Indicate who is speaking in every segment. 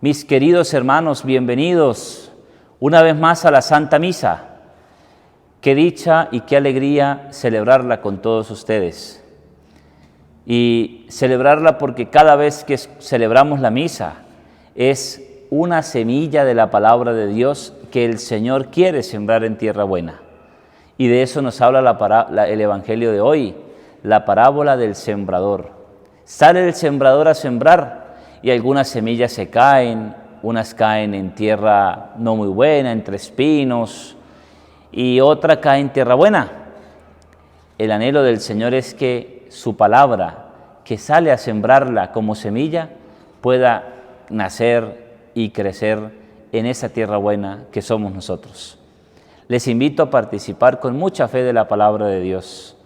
Speaker 1: Mis queridos hermanos, bienvenidos una vez más a la Santa Misa. Qué dicha y qué alegría celebrarla con todos ustedes. Y celebrarla porque cada vez que celebramos la misa es una semilla de la palabra de Dios que el Señor quiere sembrar en tierra buena. Y de eso nos habla el Evangelio de hoy, la parábola del sembrador. Sale el sembrador a sembrar y algunas semillas se caen, unas caen en tierra no muy buena, entre espinos, y otra cae en tierra buena. El anhelo del Señor es que su palabra, que sale a sembrarla como semilla, pueda nacer y crecer en esa tierra buena que somos nosotros. Les invito a participar con mucha fe de la palabra de Dios,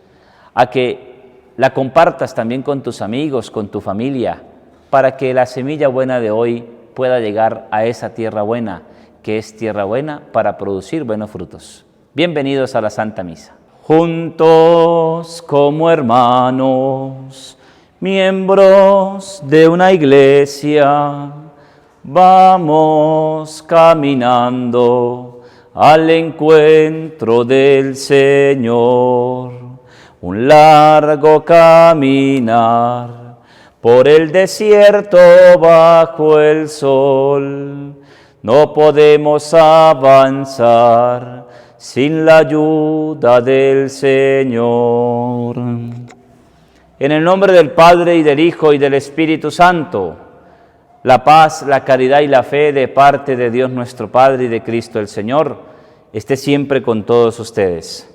Speaker 1: a que la compartas también con tus amigos, con tu familia, para que la semilla buena de hoy pueda llegar a esa tierra buena, que es tierra buena para producir buenos frutos. Bienvenidos a la Santa Misa. Juntos como hermanos, miembros de una iglesia, vamos caminando al encuentro del Señor. Un largo caminar por el desierto bajo el sol, no podemos avanzar sin la ayuda del Señor. En el nombre del Padre, y del Hijo, y del Espíritu Santo, la paz, la caridad y la fe de parte de Dios nuestro Padre y de Cristo el Señor, esté siempre con todos ustedes.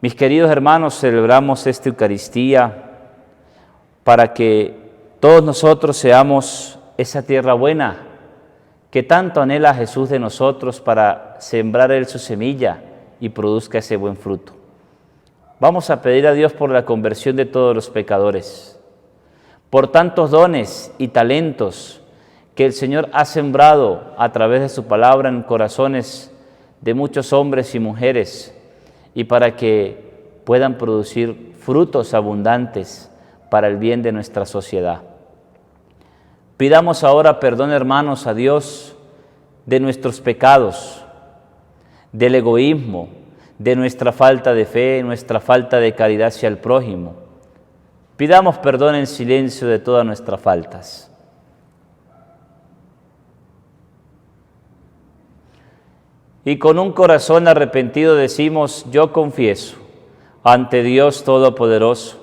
Speaker 1: Mis queridos hermanos, celebramos esta Eucaristía para que todos nosotros seamos esa tierra buena que tanto anhela Jesús de nosotros para sembrar Él su semilla y produzca ese buen fruto. Vamos a pedir a Dios por la conversión de todos los pecadores, por tantos dones y talentos que el Señor ha sembrado a través de su palabra en corazones de muchos hombres y mujeres, y para que puedan producir frutos abundantes para el bien de nuestra sociedad. Pidamos ahora perdón, hermanos, a Dios de nuestros pecados, del egoísmo, de nuestra falta de fe, nuestra falta de caridad hacia el prójimo. Pidamos perdón en silencio de todas nuestras faltas. Y con un corazón arrepentido decimos: yo confieso ante Dios Todopoderoso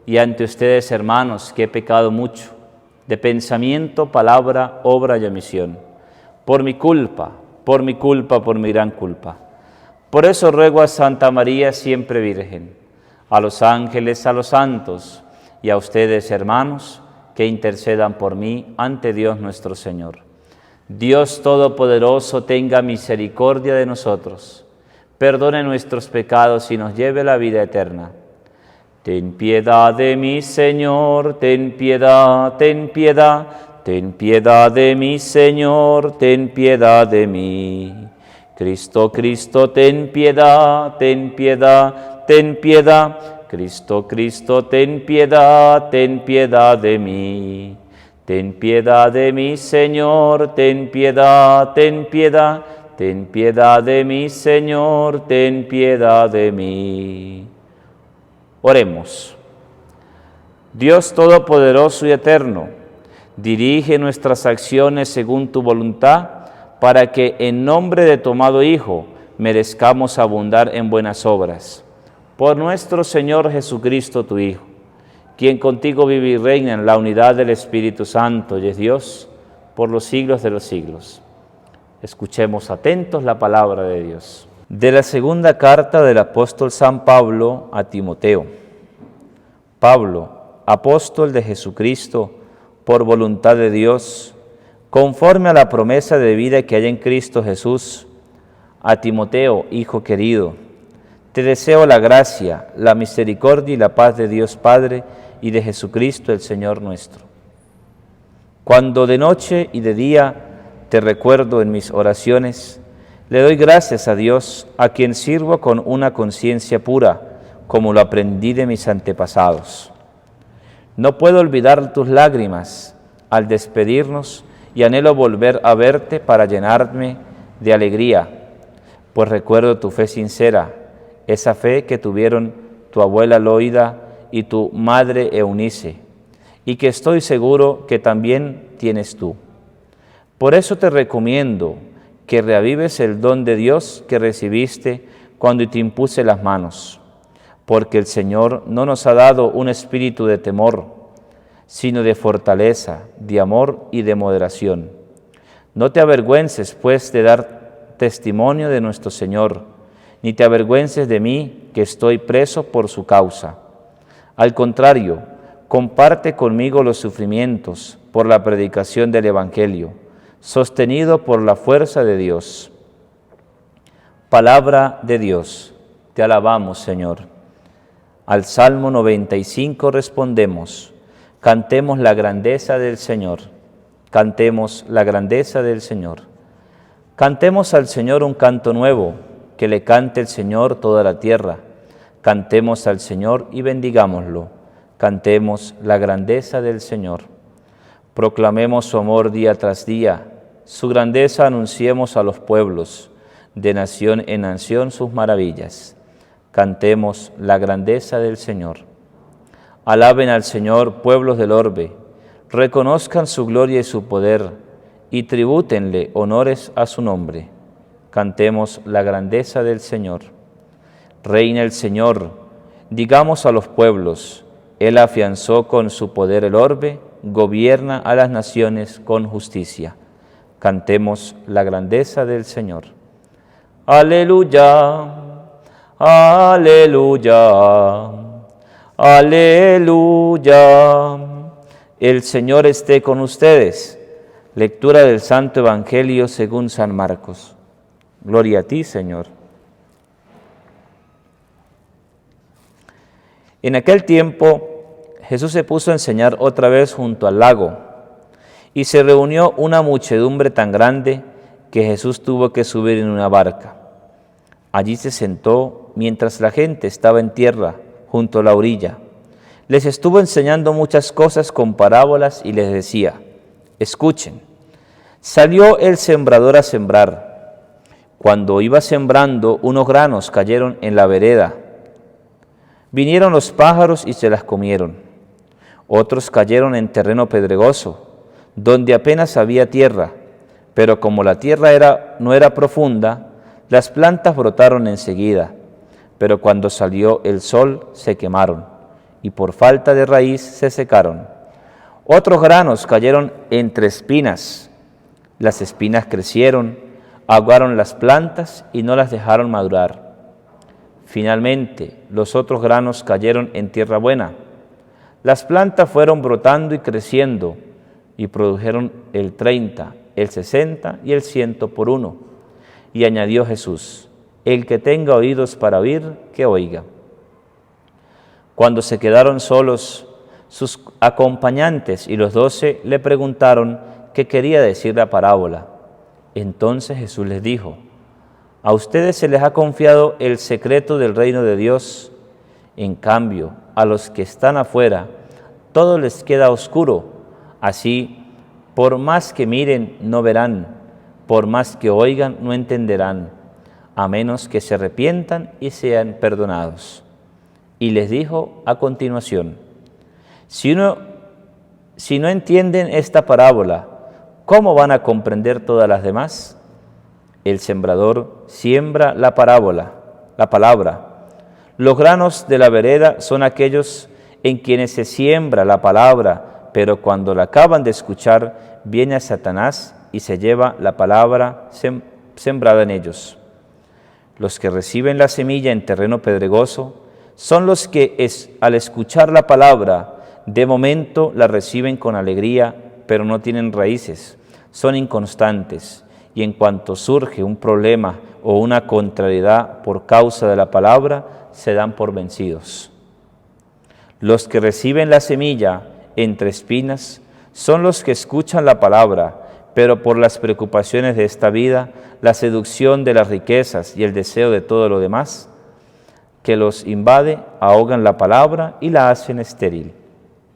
Speaker 1: y ante ustedes, hermanos, que he pecado mucho, de pensamiento, palabra, obra y omisión, por mi culpa, por mi gran culpa. Por eso ruego a Santa María, siempre Virgen, a los ángeles, a los santos, y a ustedes, hermanos, que intercedan por mí ante Dios nuestro Señor. Dios Todopoderoso tenga misericordia de nosotros, perdone nuestros pecados y nos lleve a la vida eterna. Ten piedad de mí, Señor, ten piedad, ten piedad, ten piedad de mí, Señor, ten piedad de mí. Cristo, Cristo, ten piedad, ten piedad, ten piedad. Cristo, Cristo, ten piedad de mí. Ten piedad de mí, Señor, ten piedad, ten piedad. Ten piedad de mí, Señor, ten piedad de mí. Oremos. Dios Todopoderoso y Eterno, dirige nuestras acciones según tu voluntad, para que en nombre de tu amado Hijo merezcamos abundar en buenas obras. Por nuestro Señor Jesucristo, tu Hijo, quien contigo vive y reina en la unidad del Espíritu Santo y es Dios por los siglos de los siglos. Escuchemos atentos la palabra de Dios. De la segunda carta del apóstol San Pablo a Timoteo. Pablo, apóstol de Jesucristo, por voluntad de Dios, conforme a la promesa de vida que hay en Cristo Jesús, a Timoteo, hijo querido, te deseo la gracia, la misericordia y la paz de Dios Padre y de Jesucristo el Señor nuestro. Cuando de noche y de día te recuerdo en mis oraciones, le doy gracias a Dios, a quien sirvo con una conciencia pura, como lo aprendí de mis antepasados. No puedo olvidar tus lágrimas al despedirnos y anhelo volver a verte para llenarme de alegría, pues recuerdo tu fe sincera, esa fe que tuvieron tu abuela Loida y tu madre Eunice, y que estoy seguro que también tienes tú. Por eso te recomiendo que reavives el don de Dios que recibiste cuando te impuse las manos, porque el Señor no nos ha dado un espíritu de temor, sino de fortaleza, de amor y de moderación. No te avergüences, pues, de dar testimonio de nuestro Señor, ni te avergüences de mí, que estoy preso por su causa. Al contrario, comparte conmigo los sufrimientos por la predicación del Evangelio, sostenido por la fuerza de Dios. Palabra de Dios. Te alabamos, Señor. Al Salmo 95 respondemos: cantemos la grandeza del Señor. Cantemos la grandeza del Señor. Cantemos al Señor un canto nuevo, que le cante el Señor toda la tierra. Cantemos al Señor y bendigámoslo. Cantemos la grandeza del Señor. Proclamemos su amor día tras día, su grandeza anunciemos a los pueblos, de nación en nación sus maravillas. Cantemos la grandeza del Señor. Alaben al Señor pueblos del orbe, reconozcan su gloria y su poder, y tribútenle honores a su nombre. Cantemos la grandeza del Señor. Reina el Señor, digamos a los pueblos, Él afianzó con su poder el orbe, gobierna a las naciones con justicia. Cantemos la grandeza del Señor. Aleluya, aleluya, aleluya. El Señor esté con ustedes. Lectura del Santo Evangelio según San Marcos. Gloria a ti, Señor. En aquel tiempo, Jesús se puso a enseñar otra vez junto al lago, y se reunió una muchedumbre tan grande que Jesús tuvo que subir en una barca. Allí se sentó mientras la gente estaba en tierra, junto a la orilla. Les estuvo enseñando muchas cosas con parábolas y les decía: escuchen. Salió el sembrador a sembrar. Cuando iba sembrando, unos granos cayeron en la vereda. Vinieron los pájaros y se las comieron. Otros cayeron en terreno pedregoso, donde apenas había tierra, pero como la tierra no era profunda, las plantas brotaron enseguida, pero cuando salió el sol se quemaron, y por falta de raíz se secaron. Otros granos cayeron entre espinas. Las espinas crecieron, ahogaron las plantas y no las dejaron madurar. Finalmente, los otros granos cayeron en tierra buena. Las plantas fueron brotando y creciendo y produjeron el 30, el 60 y el 100 por uno. Y añadió Jesús: el que tenga oídos para oír, que oiga. Cuando se quedaron solos, sus acompañantes y los 12 le preguntaron qué quería decir la parábola. Entonces Jesús les dijo: a ustedes se les ha confiado el secreto del reino de Dios. En cambio, a los que están afuera, todo les queda oscuro. Así, por más que miren, no verán, por más que oigan, no entenderán, a menos que se arrepientan y sean perdonados. Y les dijo a continuación: si no entienden esta parábola, ¿cómo van a comprender todas las demás? El sembrador siembra la palabra. Los granos de la vereda son aquellos en quienes se siembra la palabra, pero cuando la acaban de escuchar, viene a Satanás y se lleva la palabra sembrada en ellos. Los que reciben la semilla en terreno pedregoso son los que al escuchar la palabra, de momento la reciben con alegría, pero no tienen raíces, son inconstantes, y en cuanto surge un problema o una contrariedad por causa de la palabra, se dan por vencidos. Los que reciben la semilla entre espinas son los que escuchan la palabra, pero por las preocupaciones de esta vida, la seducción de las riquezas y el deseo de todo lo demás que los invade, ahogan la palabra y la hacen estéril.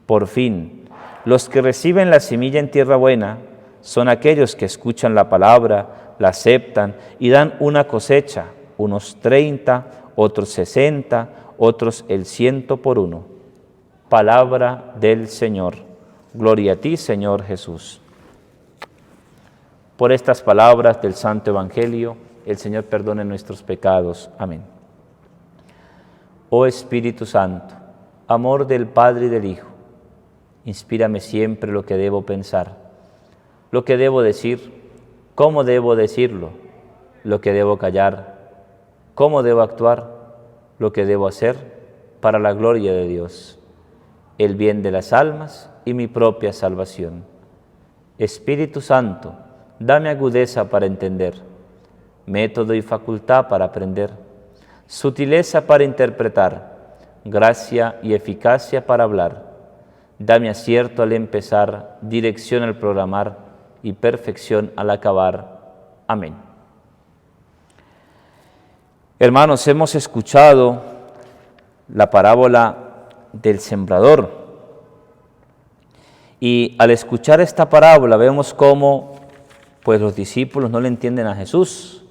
Speaker 1: Por fin, los que reciben la semilla en tierra buena son aquellos que escuchan la palabra, la aceptan y dan una cosecha, unos 30, otros 60, otros el 100 por uno. Palabra del Señor. Gloria a ti, Señor Jesús. Por estas palabras del Santo Evangelio, el Señor perdone nuestros pecados. Amén. Oh Espíritu Santo, amor del Padre y del Hijo, inspírame siempre lo que debo pensar, lo que debo decir, cómo debo decirlo, lo que debo callar, cómo debo actuar, lo que debo hacer para la gloria de Dios, el bien de las almas y mi propia salvación. Espíritu Santo, dame agudeza para entender, método y facultad para aprender, sutileza para interpretar, gracia y eficacia para hablar. Dame acierto al empezar, dirección al programar y perfección al acabar. Amén. Hermanos, hemos escuchado la parábola del sembrador. Y al escuchar esta parábola vemos cómo pues los discípulos no le entienden a Jesús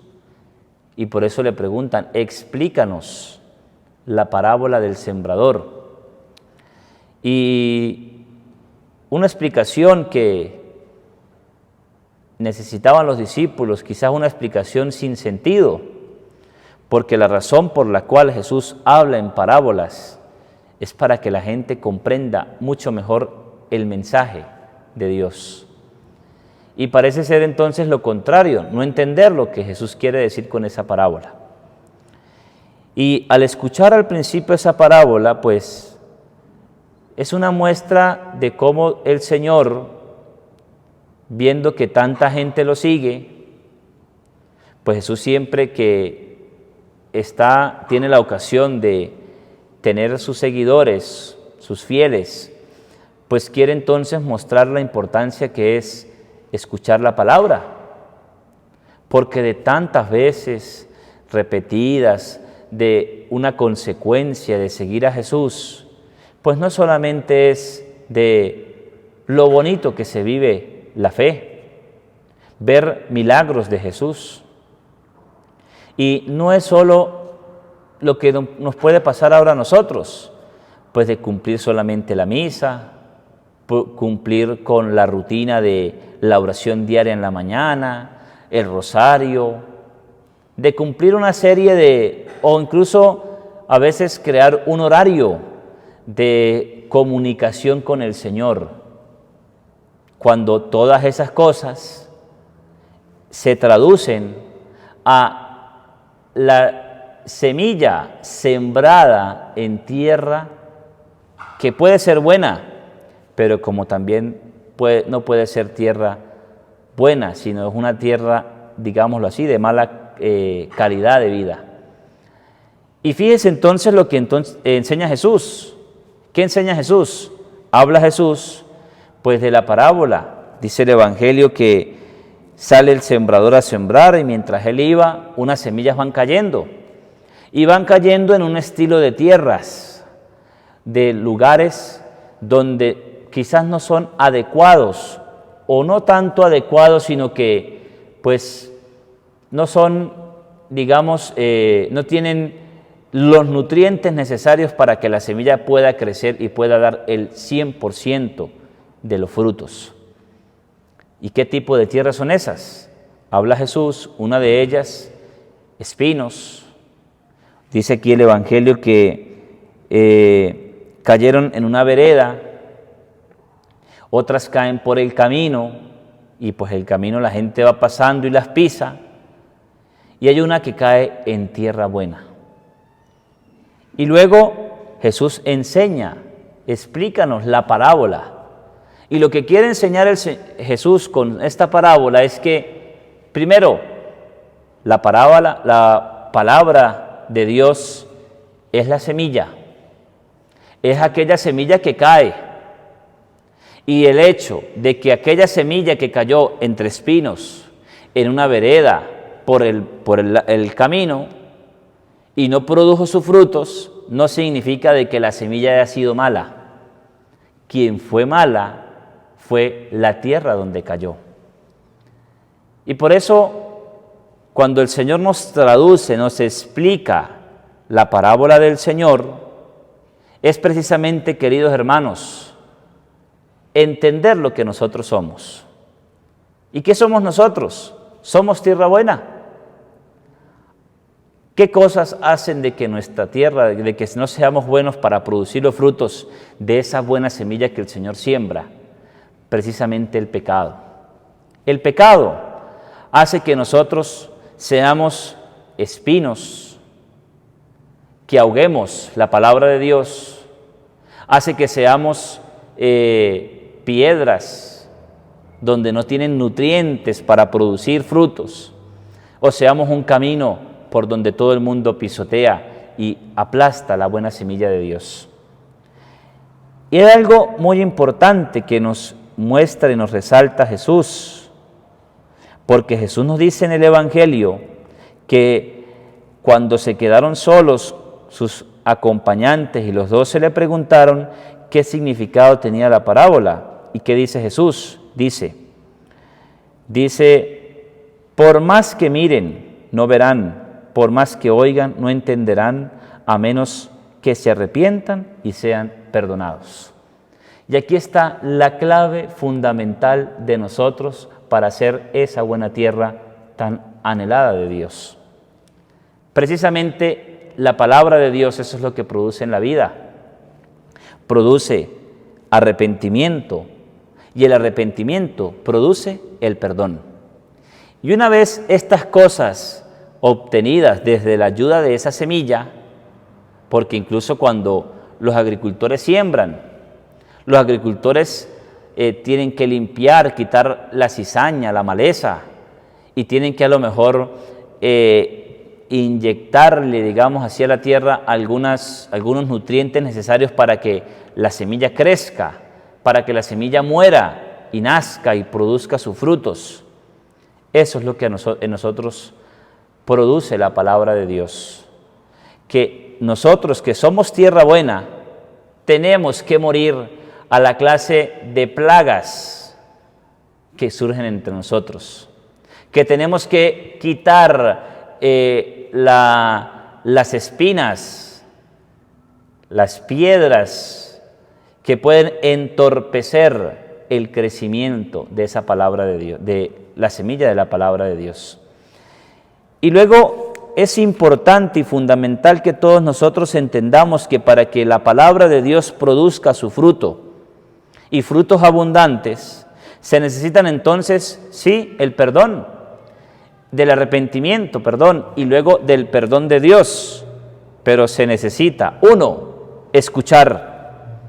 Speaker 1: y por eso le preguntan, explícanos la parábola del sembrador. Y una explicación que necesitaban los discípulos, quizás una explicación sin sentido, porque la razón por la cual Jesús habla en parábolas es para que la gente comprenda mucho mejor el mensaje de Dios. Y parece ser entonces lo contrario, no entender lo que Jesús quiere decir con esa parábola. Y al escuchar al principio esa parábola, pues es una muestra de cómo el Señor, viendo que tanta gente lo sigue, pues Jesús siempre que tiene la ocasión de tener sus seguidores, sus fieles, pues quiere entonces mostrar la importancia que es escuchar la palabra, porque de tantas veces repetidas, de una consecuencia de seguir a Jesús, pues no solamente es de lo bonito que se vive la fe, ver milagros de Jesús, y no es solo lo que nos puede pasar ahora a nosotros, pues de cumplir solamente la misa, cumplir con la rutina de la oración diaria en la mañana, el rosario, de cumplir una serie o incluso a veces crear un horario de comunicación con el Señor, cuando todas esas cosas se traducen a la semilla sembrada en tierra que puede ser buena, pero como también no puede ser tierra buena, sino es una tierra, digámoslo así, de mala calidad de vida. Y fíjese entonces lo que enseña Jesús. ¿Qué enseña Jesús? Habla Jesús, pues de la parábola. Dice el Evangelio que sale el sembrador a sembrar y mientras él iba, unas semillas van cayendo. Y van cayendo en un estilo de tierras, de lugares donde quizás no son adecuados, o no tanto adecuados, sino que pues no son, digamos, no tienen los nutrientes necesarios para que la semilla pueda crecer y pueda dar el 100% de los frutos. ¿Y qué tipo de tierras son esas? Habla Jesús, una de ellas, espinos. Dice aquí el Evangelio que cayeron en una vereda, otras caen por el camino, y pues el camino la gente va pasando y las pisa, y hay una que cae en tierra buena. Y luego Jesús enseña, explícanos la parábola. Y lo que quiere enseñar Jesús con esta parábola es que, primero, la palabra de Dios es la semilla, es aquella semilla que cae. Y el hecho de que aquella semilla que cayó entre espinos en una vereda por el camino y no produjo sus frutos, no significa de que la semilla haya sido mala. Quien fue mala fue la tierra donde cayó. Y por eso, cuando el Señor nos traduce, nos explica la parábola del Señor, es precisamente, queridos hermanos, entender lo que nosotros somos. ¿Y qué somos nosotros? Somos tierra buena. ¿Qué cosas hacen de que nuestra tierra, de que no seamos buenos para producir los frutos de esa buena semilla que el Señor siembra? Precisamente el pecado. El pecado hace que nosotros seamos espinos, que ahoguemos la palabra de Dios, hace que seamos piedras donde no tienen nutrientes para producir frutos, o seamos un camino por donde todo el mundo pisotea y aplasta la buena semilla de Dios. Y hay algo muy importante que nos muestra y nos resalta Jesús, porque Jesús nos dice en el Evangelio que cuando se quedaron solos sus acompañantes y los 12 le preguntaron qué significado tenía la parábola. ¿Y qué dice Jesús? Dice, por más que miren, no verán, por más que oigan, no entenderán, a menos que se arrepientan y sean perdonados. Y aquí está la clave fundamental de nosotros para hacer esa buena tierra tan anhelada de Dios. Precisamente la palabra de Dios, eso es lo que produce en la vida. Produce arrepentimiento y el arrepentimiento produce el perdón. Y una vez estas cosas obtenidas desde la ayuda de esa semilla, porque incluso cuando los agricultores siembran, los agricultores tienen que limpiar, quitar la cizaña, la maleza, y tienen que a lo mejor inyectarle, digamos, hacia la tierra algunos nutrientes necesarios para que la semilla crezca, para que la semilla muera y nazca y produzca sus frutos. Eso es lo que en nosotros produce la palabra de Dios. Que nosotros que somos tierra buena, tenemos que morir a la clase de plagas que surgen entre nosotros. Que tenemos que quitar las espinas, las piedras que pueden entorpecer el crecimiento de esa palabra de Dios, de la semilla de la palabra de Dios. Y luego es importante y fundamental que todos nosotros entendamos que para que la palabra de Dios produzca su fruto y frutos abundantes, se necesitan entonces, sí, el perdón, del arrepentimiento, y luego del perdón de Dios. Pero se necesita, uno, escuchar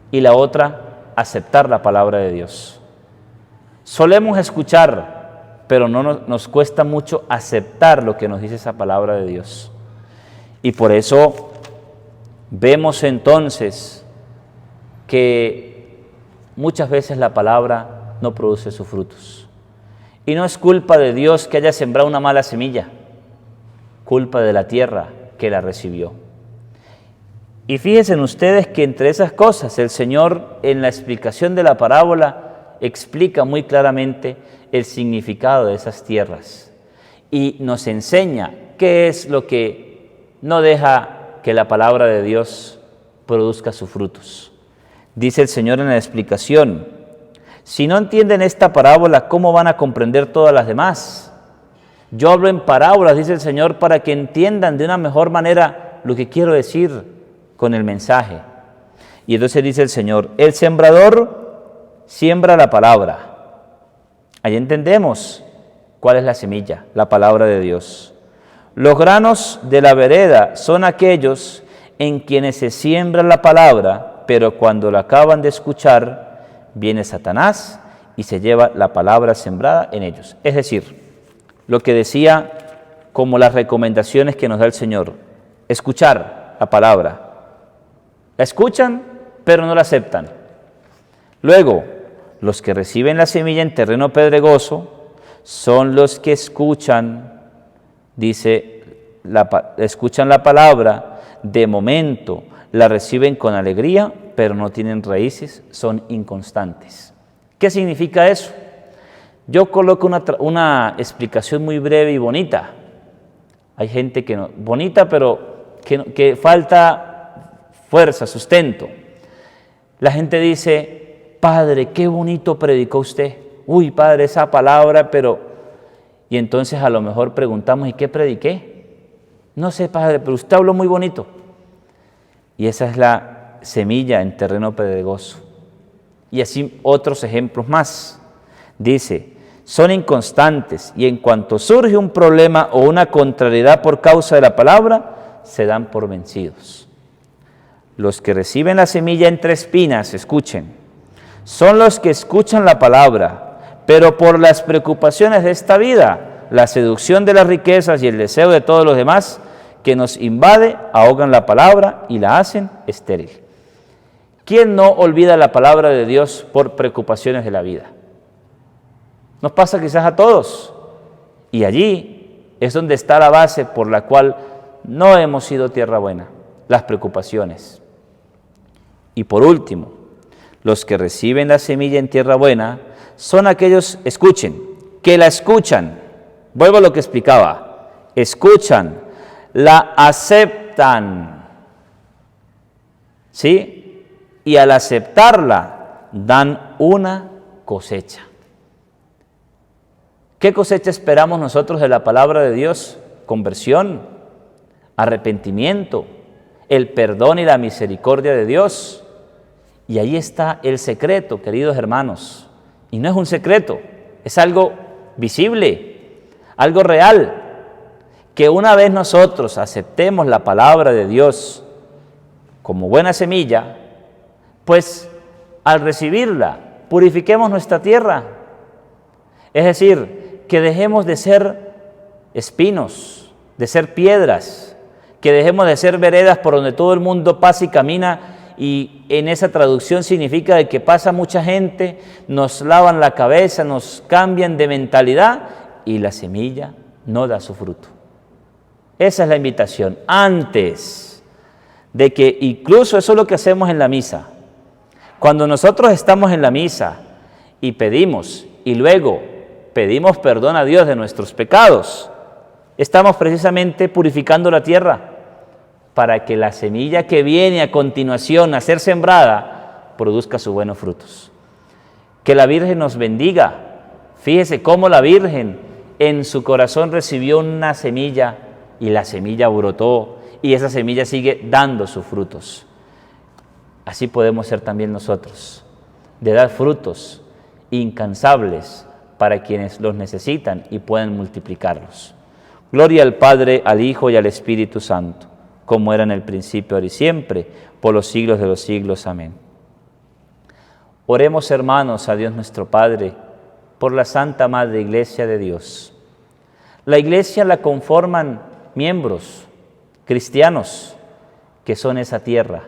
Speaker 1: y la otra, aceptar la palabra de Dios. Solemos escuchar, pero nos cuesta mucho aceptar lo que nos dice esa palabra de Dios. Y por eso vemos entonces que muchas veces la palabra no produce sus frutos. Y no es culpa de Dios que haya sembrado una mala semilla, culpa de la tierra que la recibió. Y fíjense ustedes que entre esas cosas el Señor en la explicación de la parábola explica muy claramente el significado de esas tierras y nos enseña qué es lo que no deja que la palabra de Dios produzca sus frutos. Dice el Señor en la explicación: si no entienden esta parábola, ¿cómo van a comprender todas las demás? Yo hablo en parábolas, dice el Señor, para que entiendan de una mejor manera lo que quiero decir con el mensaje. Y entonces dice el Señor: el sembrador siembra la palabra. Ahí entendemos cuál es la semilla, la palabra de Dios. Los granos de la vereda son aquellos en quienes se siembra la palabra, pero cuando la acaban de escuchar, viene Satanás y se lleva la palabra sembrada en ellos. Es decir, lo que decía como las recomendaciones que nos da el Señor: escuchar la palabra. La escuchan, pero no la aceptan. Luego, los que reciben la semilla en terreno pedregoso son los que escuchan, escuchan la palabra, de momento la reciben con alegría, pero no tienen raíces, son inconstantes. ¿Qué significa eso? Yo coloco una explicación muy breve y bonita. Hay gente que no, bonita, pero que falta fuerza, sustento. La gente dice, Padre, qué bonito predicó usted. Uy, Padre, esa palabra, pero... Y entonces a lo mejor preguntamos, ¿y qué prediqué? No sé, Padre, pero usted habló muy bonito. Y esa es la semilla en terreno pedregoso. Y así otros ejemplos más. Dice, son inconstantes y en cuanto surge un problema o una contrariedad por causa de la palabra, se dan por vencidos. Los que reciben la semilla entre espinas, escuchen, son los que escuchan la palabra, pero por las preocupaciones de esta vida, la seducción de las riquezas y el deseo de todos los demás que nos invade, ahogan la palabra y la hacen estéril. ¿Quién no olvida la palabra de Dios por preocupaciones de la vida? Nos pasa quizás a todos, y allí es donde está la base por la cual no hemos sido tierra buena, las preocupaciones. Y por último, los que reciben la semilla en tierra buena son aquellos, escuchen, que la escuchan. Vuelvo a lo que explicaba. Escuchan, la aceptan, ¿sí? Y al aceptarla, dan una cosecha. ¿Qué cosecha esperamos nosotros de la palabra de Dios? Conversión, arrepentimiento, el perdón y la misericordia de Dios. Y ahí está el secreto, queridos hermanos. Y no es un secreto, es algo visible, algo real. Que una vez nosotros aceptemos la palabra de Dios como buena semilla, pues al recibirla, purifiquemos nuestra tierra. Es decir, que dejemos de ser espinos, de ser piedras, que dejemos de ser veredas por donde todo el mundo pasa y camina, y en esa traducción significa de que pasa mucha gente, nos lavan la cabeza, nos cambian de mentalidad y la semilla no da su fruto. Esa es la invitación. Antes de que, incluso eso es lo que hacemos en la misa, cuando nosotros estamos en la misa y pedimos, y luego pedimos perdón a Dios de nuestros pecados, estamos precisamente purificando la tierra para que la semilla que viene a continuación a ser sembrada produzca sus buenos frutos. Que la Virgen nos bendiga. Fíjese cómo la Virgen en su corazón recibió una semilla y la semilla brotó y esa semilla sigue dando sus frutos. Así podemos ser también nosotros, de dar frutos incansables para quienes los necesitan y pueden multiplicarlos. Gloria al Padre, al Hijo y al Espíritu Santo, como era en el principio, ahora y siempre, por los siglos de los siglos. Amén. Oremos, hermanos, a Dios nuestro Padre, por la Santa Madre Iglesia de Dios. La Iglesia la conforman miembros cristianos que son esa tierra,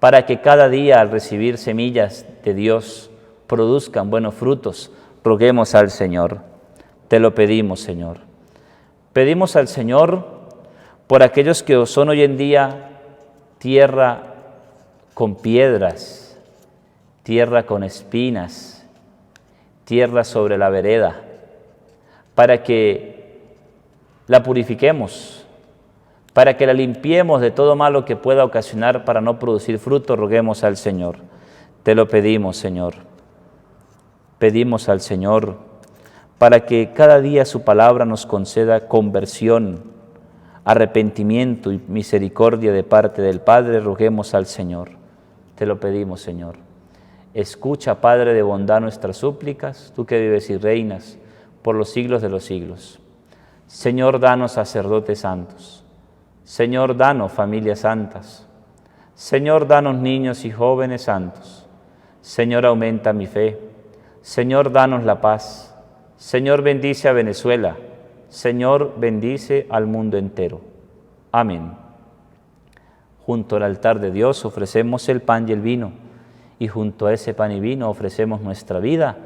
Speaker 1: para que cada día al recibir semillas de Dios produzcan buenos frutos. Roguemos al Señor. Te lo pedimos, Señor. Pedimos al Señor por aquellos que son hoy en día tierra con piedras, tierra con espinas, tierra sobre la vereda, para que la purifiquemos, para que la limpiemos de todo malo que pueda ocasionar para no producir fruto. Roguemos al Señor. Te lo pedimos, Señor. Pedimos al Señor para que cada día su palabra nos conceda conversión, arrepentimiento y misericordia de parte del Padre. Roguemos al Señor. Te lo pedimos, Señor. Escucha, Padre de bondad, nuestras súplicas, tú que vives y reinas por los siglos de los siglos. Señor, danos sacerdotes santos. Señor, danos familias santas. Señor, danos niños y jóvenes santos. Señor, aumenta mi fe. Señor, danos la paz. Señor, bendice a Venezuela. Señor, bendice al mundo entero. Amén. Junto al altar de Dios ofrecemos el pan y el vino, y junto a ese pan y vino ofrecemos nuestra vida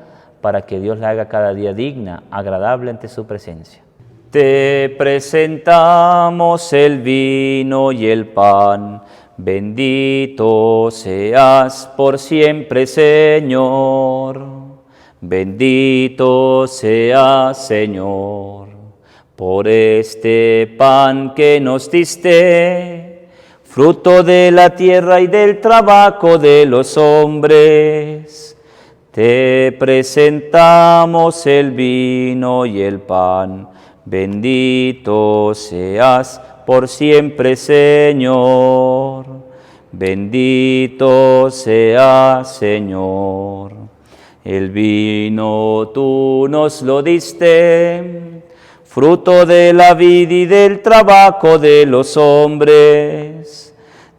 Speaker 1: para que Dios la haga cada día digna, agradable ante su presencia. Te presentamos el vino y el pan. Bendito seas por siempre, Señor. Bendito seas, Señor, por este pan que nos diste, fruto de la tierra y del trabajo de los hombres. Te presentamos el vino y el pan. Bendito seas por siempre, Señor. Bendito seas, Señor. El vino tú nos lo diste, fruto de la vida y del trabajo de los hombres.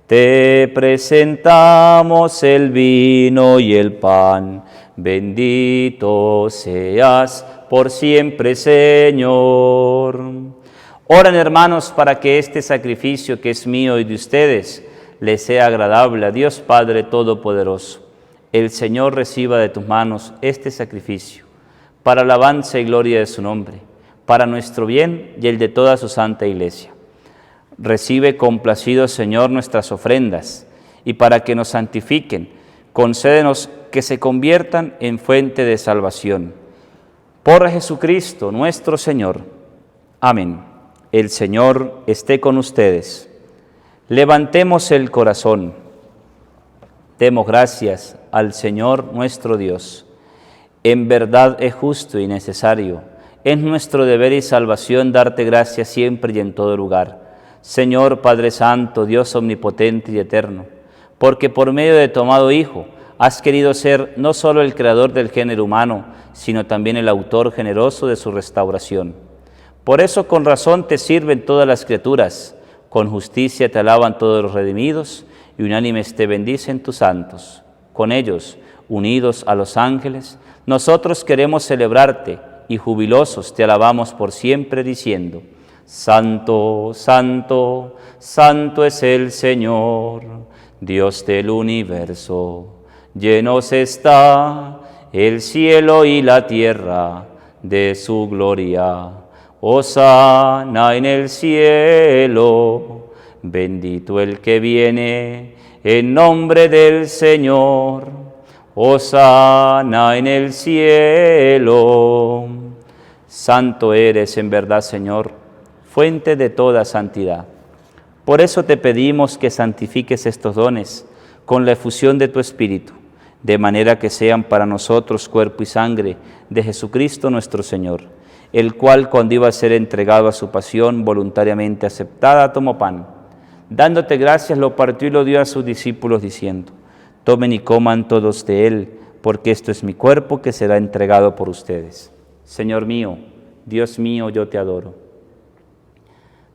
Speaker 1: Te presentamos el vino y el pan. Bendito seas por siempre, Señor. Oren, hermanos, para que este sacrificio que es mío y de ustedes les sea agradable a Dios Padre Todopoderoso. El Señor reciba de tus manos este sacrificio, para alabanza y gloria de su nombre, para nuestro bien y el de toda su santa Iglesia. Recibe complacido, Señor, nuestras ofrendas, y para que nos santifiquen, concédenos que se conviertan en fuente de salvación. Por Jesucristo nuestro Señor. Amén. El Señor esté con ustedes. Levantemos el corazón. Demos gracias al Señor nuestro Dios. En verdad es justo y necesario, es nuestro deber y salvación darte gracias siempre y en todo lugar. Señor Padre Santo, Dios omnipotente y eterno, porque por medio de tu amado Hijo has querido ser no solo el creador del género humano, sino también el autor generoso de su restauración. Por eso con razón te sirven todas las criaturas, con justicia te alaban todos los redimidos, y unánimes te bendicen tus santos. Con ellos, unidos a los ángeles, nosotros queremos celebrarte y jubilosos te alabamos por siempre diciendo: Santo, santo, santo es el Señor, Dios del universo. Llenos está el cielo y la tierra de su gloria. Hosana en el cielo. Bendito el que viene en nombre del Señor. Hosana en el cielo. Santo eres en verdad, Señor, fuente de toda santidad. Por eso te pedimos que santifiques estos dones con la efusión de tu Espíritu, de manera que sean para nosotros cuerpo y sangre de Jesucristo nuestro Señor, el cual, cuando iba a ser entregado a su pasión, voluntariamente aceptada, tomó pan. Dándote gracias, lo partió y lo dio a sus discípulos, diciendo: Tomen y coman todos de él, porque esto es mi cuerpo que será entregado por ustedes. Señor mío, Dios mío, yo te adoro.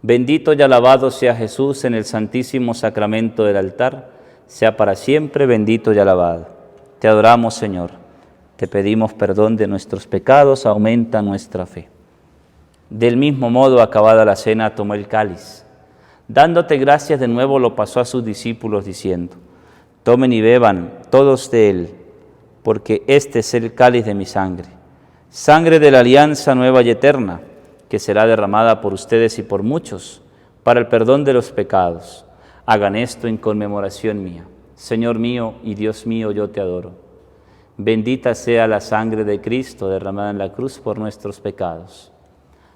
Speaker 1: Bendito y alabado sea Jesús en el santísimo sacramento del altar, sea para siempre bendito y alabado. Te adoramos, Señor. Te pedimos perdón de nuestros pecados, aumenta nuestra fe. Del mismo modo, acabada la cena, tomó el cáliz. Dándote gracias de nuevo, lo pasó a sus discípulos, diciendo: Tomen y beban todos de él, porque este es el cáliz de mi sangre, sangre de la alianza nueva y eterna, que será derramada por ustedes y por muchos, para el perdón de los pecados. Hagan esto en conmemoración mía. Señor mío y Dios mío, yo te adoro. Bendita sea la sangre de Cristo derramada en la cruz por nuestros pecados.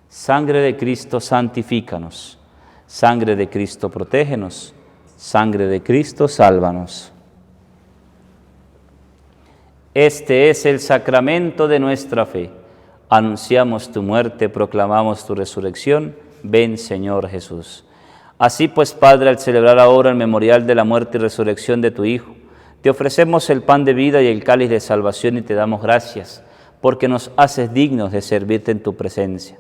Speaker 1: Sangre de Cristo, santifícanos. Sangre de Cristo, protégenos. Sangre de Cristo, sálvanos. Este es el sacramento de nuestra fe. Anunciamos tu muerte, proclamamos tu resurrección. Ven, Señor Jesús. Así pues, Padre, al celebrar ahora el memorial de la muerte y resurrección de tu Hijo, te ofrecemos el pan de vida y el cáliz de salvación y te damos gracias, porque nos haces dignos de servirte en tu presencia.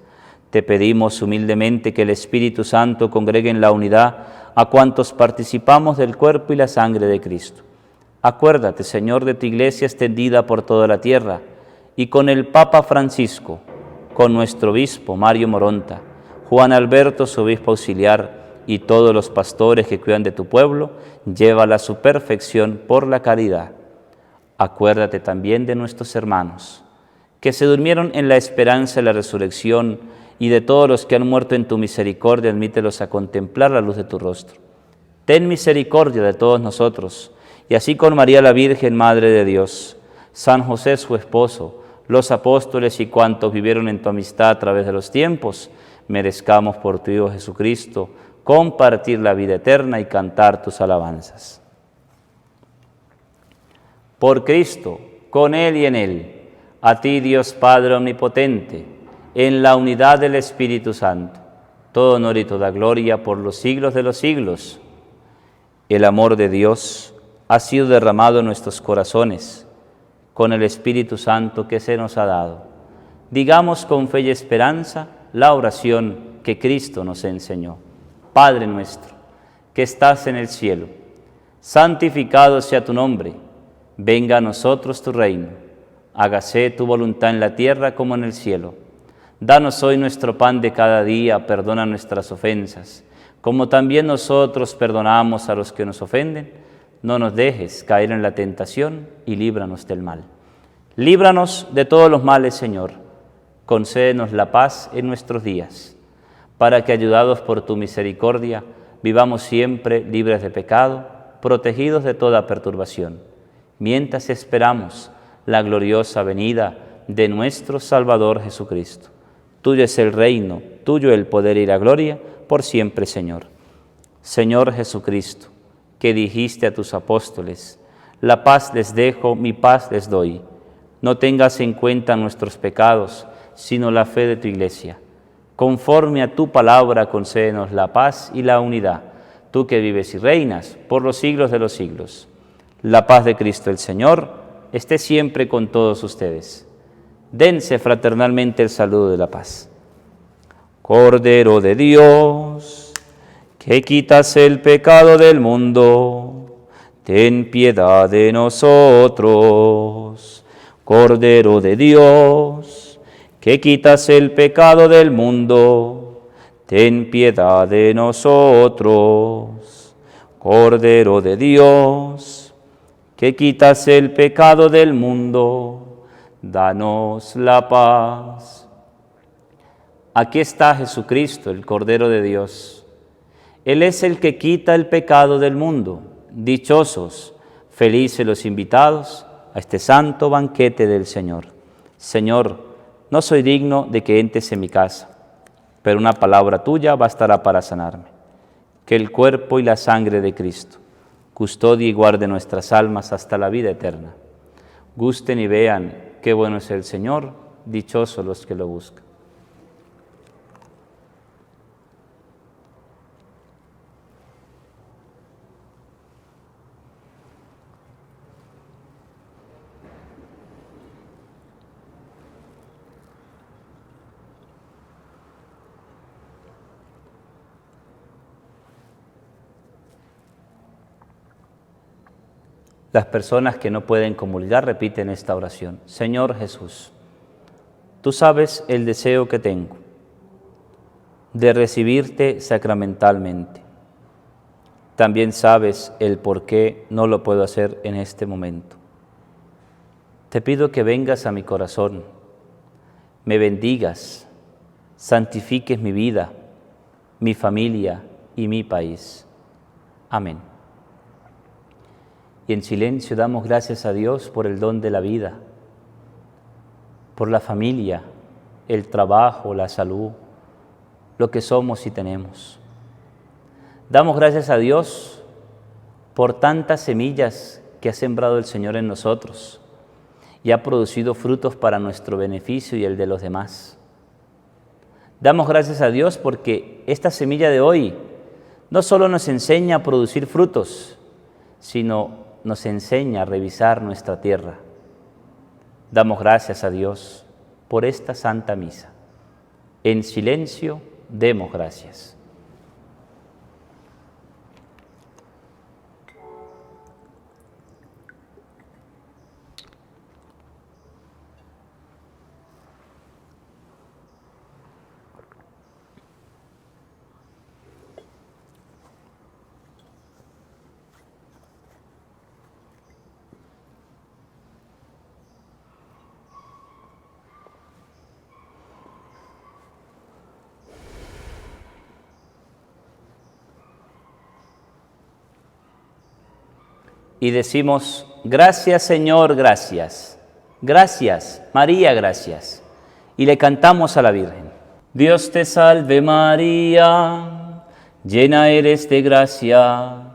Speaker 1: Te pedimos humildemente que el Espíritu Santo congregue en la unidad a cuantos participamos del cuerpo y la sangre de Cristo. Acuérdate, Señor, de tu Iglesia extendida por toda la tierra, y con el Papa Francisco, con nuestro obispo Mario Moronta, Juan Alberto, su obispo auxiliar, y todos los pastores que cuidan de tu pueblo, llévala a su perfección por la caridad. Acuérdate también de nuestros hermanos, que se durmieron en la esperanza de la resurrección, y de todos los que han muerto en tu misericordia, admítelos a contemplar la luz de tu rostro. Ten misericordia de todos nosotros, y así con María la Virgen, Madre de Dios, San José su esposo, los apóstoles y cuantos vivieron en tu amistad a través de los tiempos, merezcamos por tu Hijo Jesucristo compartir la vida eterna y cantar tus alabanzas. Por Cristo, con Él y en Él, a ti Dios Padre Omnipotente, en la unidad del Espíritu Santo, todo honor y toda gloria por los siglos de los siglos. El amor de Dios ha sido derramado en nuestros corazones con el Espíritu Santo que se nos ha dado. Digamos con fe y esperanza la oración que Cristo nos enseñó. Padre nuestro, que estás en el cielo, santificado sea tu nombre. Venga a nosotros tu reino. Hágase tu voluntad en la tierra como en el cielo. Danos hoy nuestro pan de cada día, perdona nuestras ofensas, como también nosotros perdonamos a los que nos ofenden. No nos dejes caer en la tentación y líbranos del mal. Líbranos de todos los males, Señor. Concédenos la paz en nuestros días, para que, ayudados por tu misericordia, vivamos siempre libres de pecado, protegidos de toda perturbación, mientras esperamos la gloriosa venida de nuestro Salvador Jesucristo. Tuyo es el reino, tuyo el poder y la gloria, por siempre, Señor. Señor Jesucristo, que dijiste a tus apóstoles, la paz les dejo, mi paz les doy. No tengas en cuenta nuestros pecados, sino la fe de tu Iglesia. Conforme a tu palabra, concédenos la paz y la unidad, tú que vives y reinas por los siglos de los siglos. La paz de Cristo el Señor esté siempre con todos ustedes. Dense fraternalmente el saludo de la paz. Cordero de Dios, que quitas el pecado del mundo, ten piedad de nosotros. Cordero de Dios, que quitas el pecado del mundo, ten piedad de nosotros. Cordero de Dios, que quitas el pecado del mundo, danos la paz. Aquí está Jesucristo, el Cordero de Dios. Él es el que quita el pecado del mundo. Dichosos, felices los invitados a este santo banquete del Señor. Señor, no soy digno de que entres en mi casa, pero una palabra tuya bastará para sanarme. Que el cuerpo y la sangre de Cristo custodie y guarde nuestras almas hasta la vida eterna. Gusten y vean qué bueno es el Señor, dichosos los que lo buscan. Las personas que no pueden comulgar repiten esta oración. Señor Jesús, tú sabes el deseo que tengo de recibirte sacramentalmente. También sabes el por qué no lo puedo hacer en este momento. Te pido que vengas a mi corazón, me bendigas, santifiques mi vida, mi familia y mi país. Amén. Y en silencio damos gracias a Dios por el don de la vida, por la familia, el trabajo, la salud, lo que somos y tenemos. Damos gracias a Dios por tantas semillas que ha sembrado el Señor en nosotros y ha producido frutos para nuestro beneficio y el de los demás. Damos gracias a Dios porque esta semilla de hoy no solo nos enseña a producir frutos, sino nos enseña a revisar nuestra tierra. Damos gracias a Dios por esta Santa Misa. En silencio, demos gracias. Y decimos, gracias Señor, gracias. Gracias, María, gracias. Y le cantamos a la Virgen. Dios te salve María, llena eres de gracia,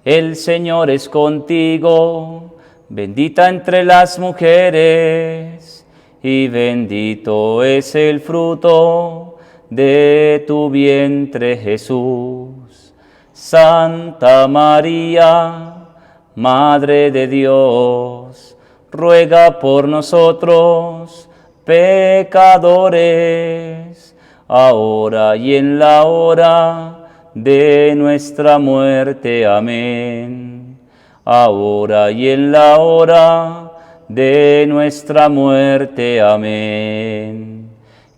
Speaker 1: el Señor es contigo, bendita entre las mujeres, y bendito es el fruto de tu vientre Jesús. Santa María, Madre de Dios, ruega por nosotros, pecadores, ahora y en la hora de nuestra muerte. Amén. Ahora y en la hora de nuestra muerte. Amén.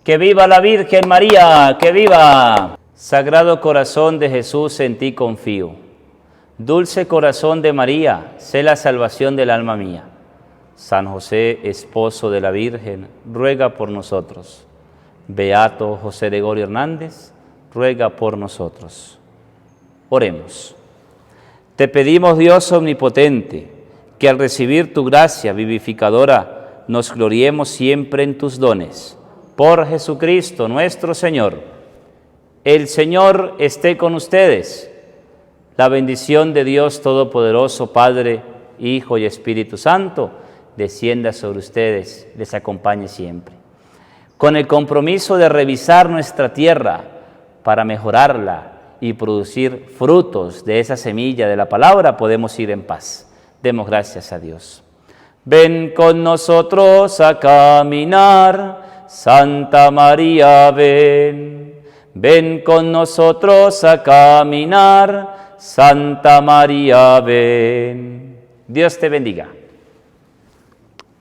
Speaker 1: ¡Que viva la Virgen María! ¡Que viva! Sagrado corazón de Jesús, en ti confío. Dulce corazón de María, sé la salvación del alma mía. San José, esposo de la Virgen, ruega por nosotros. Beato José de Gregorio Hernández, ruega por nosotros. Oremos. Te pedimos, Dios omnipotente, que al recibir tu gracia vivificadora, nos gloriemos siempre en tus dones. Por Jesucristo nuestro Señor. El Señor esté con ustedes. La bendición de Dios Todopoderoso, Padre, Hijo y Espíritu Santo, descienda sobre ustedes, les acompañe siempre. Con el compromiso de revisar nuestra tierra para mejorarla y producir frutos de esa semilla de la palabra, podemos ir en paz. Demos gracias a Dios. Ven con nosotros a caminar, Santa María, ven. Ven con nosotros a caminar, Santa María, ven. Dios te bendiga.